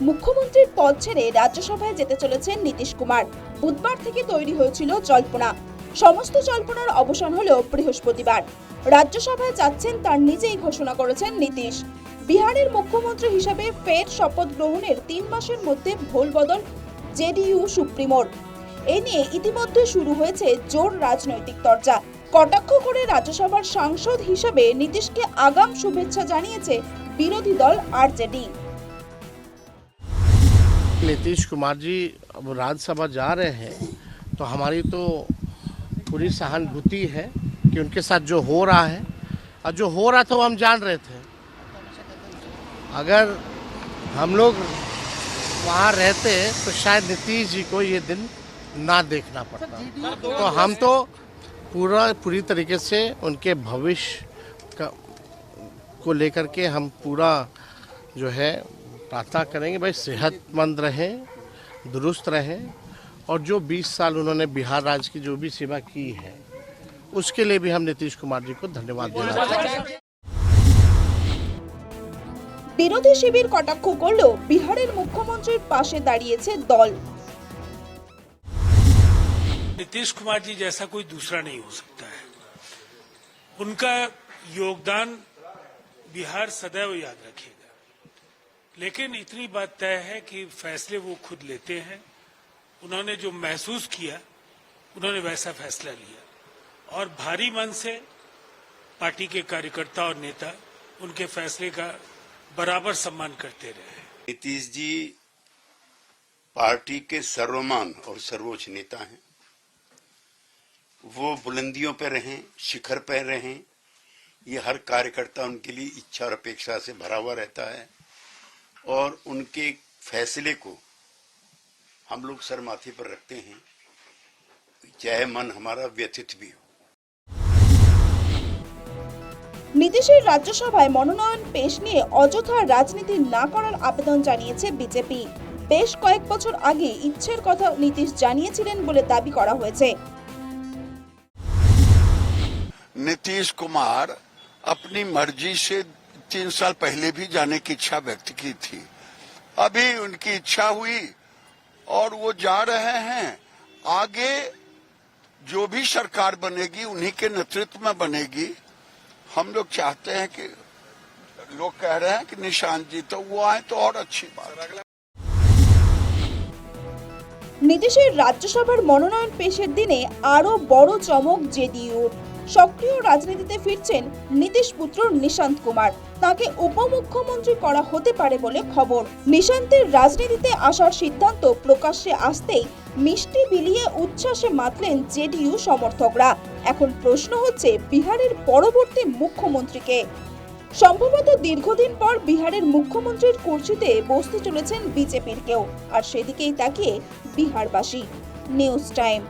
মুখ্যমন্ত্রীর পদ ছেড়ে রাজ্যসভায় যেতে চলেছেন নীতিশ কুমার। বুধবার থেকে তৈরি হয়েছিল জল্পনা। সমস্ত জল্পনার অবসান হলো বৃহস্পতিবার। রাজ্যসভায় যাচ্ছেন তার নিজেই ঘোষণা করেছেন নীতিশ। বিহারের মুখ্যমন্ত্রী হিসাবে ফের শপথ গ্রহণের 3 মাসের মধ্যে ভোলবদল জেডিইউ সুপ্রিমোর। এ নিয়ে ইতিমধ্যে শুরু হয়েছে জোর রাজনৈতিক চর্চা। কটাক্ষ করে রাজ্যসভার সাংসদ হিসেবে নীতিশকে আগাম শুভেচ্ছা জানিয়েছে বিরোধী দল আরজেডি। नीतीश कुमार जी अब राज्यसभा जा रहे हैं तो हमारी तो पूरी सहानुभूति है कि उनके साथ जो हो रहा है और जो हो रहा था वो हम जान रहे थे। अगर हम लोग वहाँ रहते तो शायद नीतीश जी को ये दिन ना देखना पड़ता। तो हम तो पूरी तरीके से उनके भविष्य को लेकर के हम पूरा जो है प्रार्थना करेंगे भाई सेहतमंद रहें, दुरुस्त रहें और जो 20 साल उन्होंने बिहार राज्य की जो भी सेवा की है उसके लिए भी हम नीतीश कुमार जी को धन्यवाद देना चाहते हैं। বিরোধী শিবির কটাক্ষ করলেও বিহারের মুখ্যমন্ত্রীর পাশে দাঁড়িয়েছে দল। नीतीश कुमार जी जैसा कोई दूसरा नहीं हो सकता है। उनका योगदान बिहार सदैव याद रखेगा। लेकिन इतनी बात तय है कि फैसले वो खुद लेते हैं। उन्होंने जो महसूस किया उन्होंने वैसा फैसला लिया और भारी मन से पार्टी के कार्यकर्ता और नेता उनके फैसले का बराबर सम्मान करते रहे। नीतीश जी पार्टी के सर्वमान और सर्वोच्च नेता हैं। वो बुलंदियों पर रहें, शिखर पर रहें, ये हर कार्यकर्ता उनके लिए इच्छा और अपेक्षा से भरा हुआ रहता है और उनके फैसले को हम लोग सर माथे पर रखते हैं, चाहे मन हमारा व्यथित भी हो। নীতিশের রাজ্যসভায় মনোনয়ন পেশ নিয়ে অযথা রাজনীতি না করার আবেদন জানিয়েছে বিজেপি। বেশ কয়েক বছর আগে ইচ্ছের কথা নীতিশ জানিয়েছিলেন বলে দাবি করা হয়েছে। नीतीश कुमार अपनी मर्जी से 3 साल पहले भी जाने की इच्छा व्यक्त की थी। अभी उनकी इच्छा हुई और वो जा रहे हैं। आगे जो भी सरकार बनेगी उन्हीं के नेतृत्व में बनेगी। हम लोग चाहते हैं कि लोग कह रहे हैं कि निशांत जी तो वो आए तो और अच्छी बात है। নীতিশের রাজ্যসভার মনোনয়ন পেশের দিনে আরো বড় চমক জেডিইউর। সক্রিয় রাজনীতিতে ফিরছেন নীতিশ পুত্র নিশান্ত কুমার। তাকে উপমুখ্যমন্ত্রী করা হতে পারে বলে খবর। নিশান্তের রাজনীতিতে আসার সিদ্ধান্ত প্রকাশ্যে আসতেই মিষ্টি বিলিয়ে উচ্ছ্বাসে মাতলেন জেডিইউ সমর্থকরা। এখন প্রশ্ন হচ্ছে বিহারের পরবর্তী মুখ্যমন্ত্রীকে। সম্ভবত দীর্ঘদিন পর বিহারের মুখ্যমন্ত্রীর কুর্সিতে বসতে চলেছেন বিজেপির কেউ, আর সেদিকেই তাকিয়ে বিহারবাসী। News time.